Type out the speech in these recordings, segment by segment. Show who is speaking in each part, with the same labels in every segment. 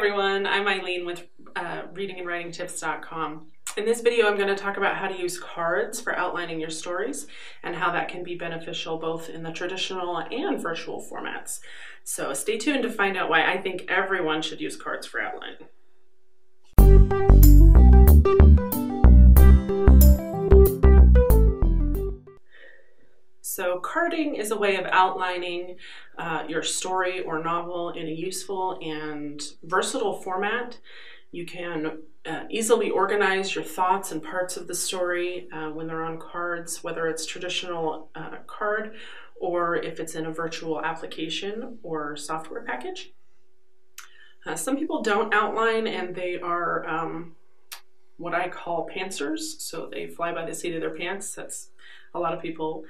Speaker 1: everyone, I'm Eileen with readingandwritingtips.com. In this video I'm going to talk about how to use cards for outlining your stories and how that can be beneficial both in the traditional and virtual formats. So stay tuned to find out why I think everyone should use cards for outlining. So carding is a way of outlining your story or novel in a useful and versatile format. You can easily organize your thoughts and parts of the story when they're on cards, whether it's traditional card or if it's in a virtual application or software package. Some people don't outline and they are what I call pantsers, so they fly by the seat of their pants. That's a lot of people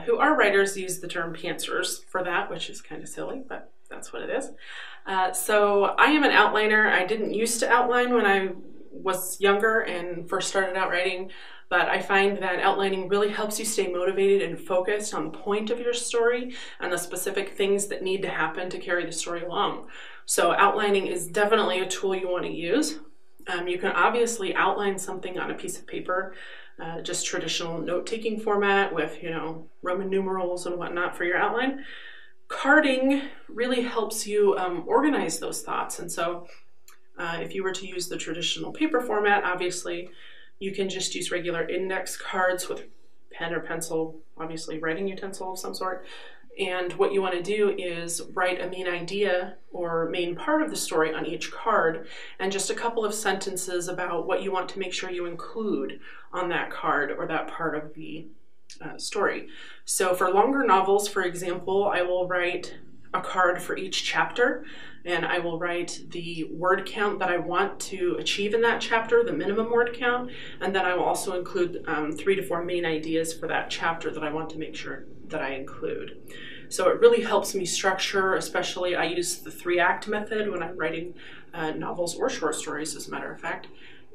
Speaker 1: who are writers use the term pantsers for that, which is kind of silly, but that's what it is. So I am an outliner. I didn't used to outline when I was younger and first started out writing, but I find that outlining really helps you stay motivated and focused on the point of your story and the specific things that need to happen to carry the story along. So outlining is definitely a tool you want to use. You can obviously outline something on a piece of paper, just traditional note-taking format with, Roman numerals and whatnot for your outline. Carding really helps you organize those thoughts. And so if you were to use the traditional paper format, obviously you can just use regular index cards with pen or pencil, obviously writing utensil of some sort. And what you want to do is write a main idea or main part of the story on each card and just a couple of sentences about what you want to make sure you include on that card or that part of the story. So for longer novels, for example, I will write a card for each chapter and I will write the word count that I want to achieve in that chapter, the minimum word count, and then I will also include 3 to 4 main ideas for that chapter that I want to make sure that I include. So it really helps me structure, especially I use the 3-act method when I'm writing novels or short stories, as a matter of fact.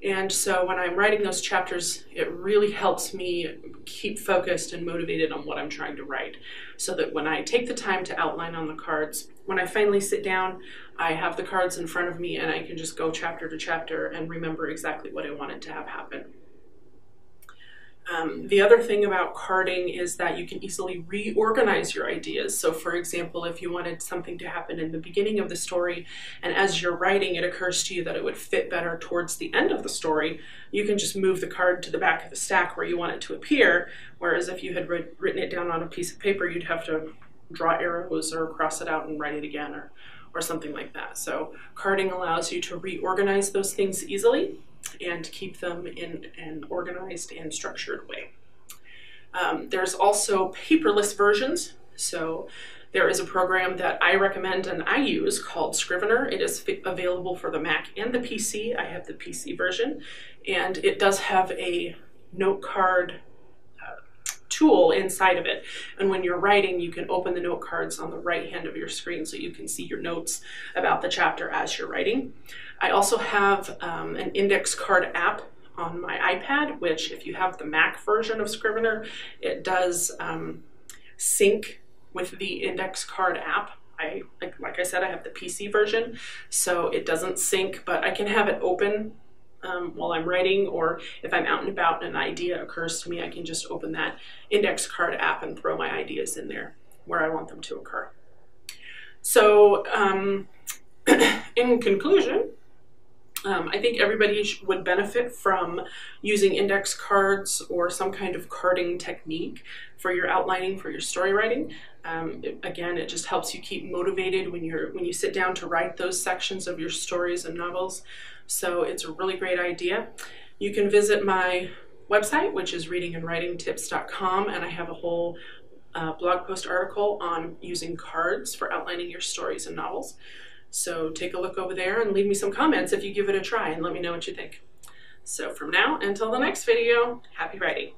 Speaker 1: And so when I'm writing those chapters, it really helps me keep focused and motivated on what I'm trying to write. So that when I take the time to outline on the cards, when I finally sit down, I have the cards in front of me and I can just go chapter to chapter and remember exactly what I wanted to have happen. The other thing about carding is that you can easily reorganize your ideas. So for example, if you wanted something to happen in the beginning of the story and as you're writing it occurs to you that it would fit better towards the end of the story, you can just move the card to the back of the stack where you want it to appear, whereas if you had written it down on a piece of paper, you'd have to draw arrows or cross it out and write it again or something like that. So carding allows you to reorganize those things easily and keep them in an organized and structured way. There's also paperless versions. So there is a program that I recommend and I use called Scrivener. It is available for the Mac and the PC. I have the PC version, and it does have a note card tool inside of it. And when you're writing, you can open the note cards on the right hand of your screen so you can see your notes about the chapter as you're writing. I also have an index card app on my iPad, which if you have the Mac version of Scrivener, it does sync with the index card app. Like I said, I have the PC version, so it doesn't sync, but I can have it open while I'm writing, or if I'm out and about and an idea occurs to me, I can just open that index card app and throw my ideas in there where I want them to occur. So in conclusion, I think everybody would benefit from using index cards or some kind of carding technique for your outlining, for your story writing. Again, it just helps you keep motivated when you sit down to write those sections of your stories and novels. So it's a really great idea. You can visit my website, which is readingandwritingtips.com, and I have a whole blog post article on using cards for outlining your stories and novels. So take a look over there and leave me some comments if you give it a try and let me know what you think. So from now until the next video, happy writing.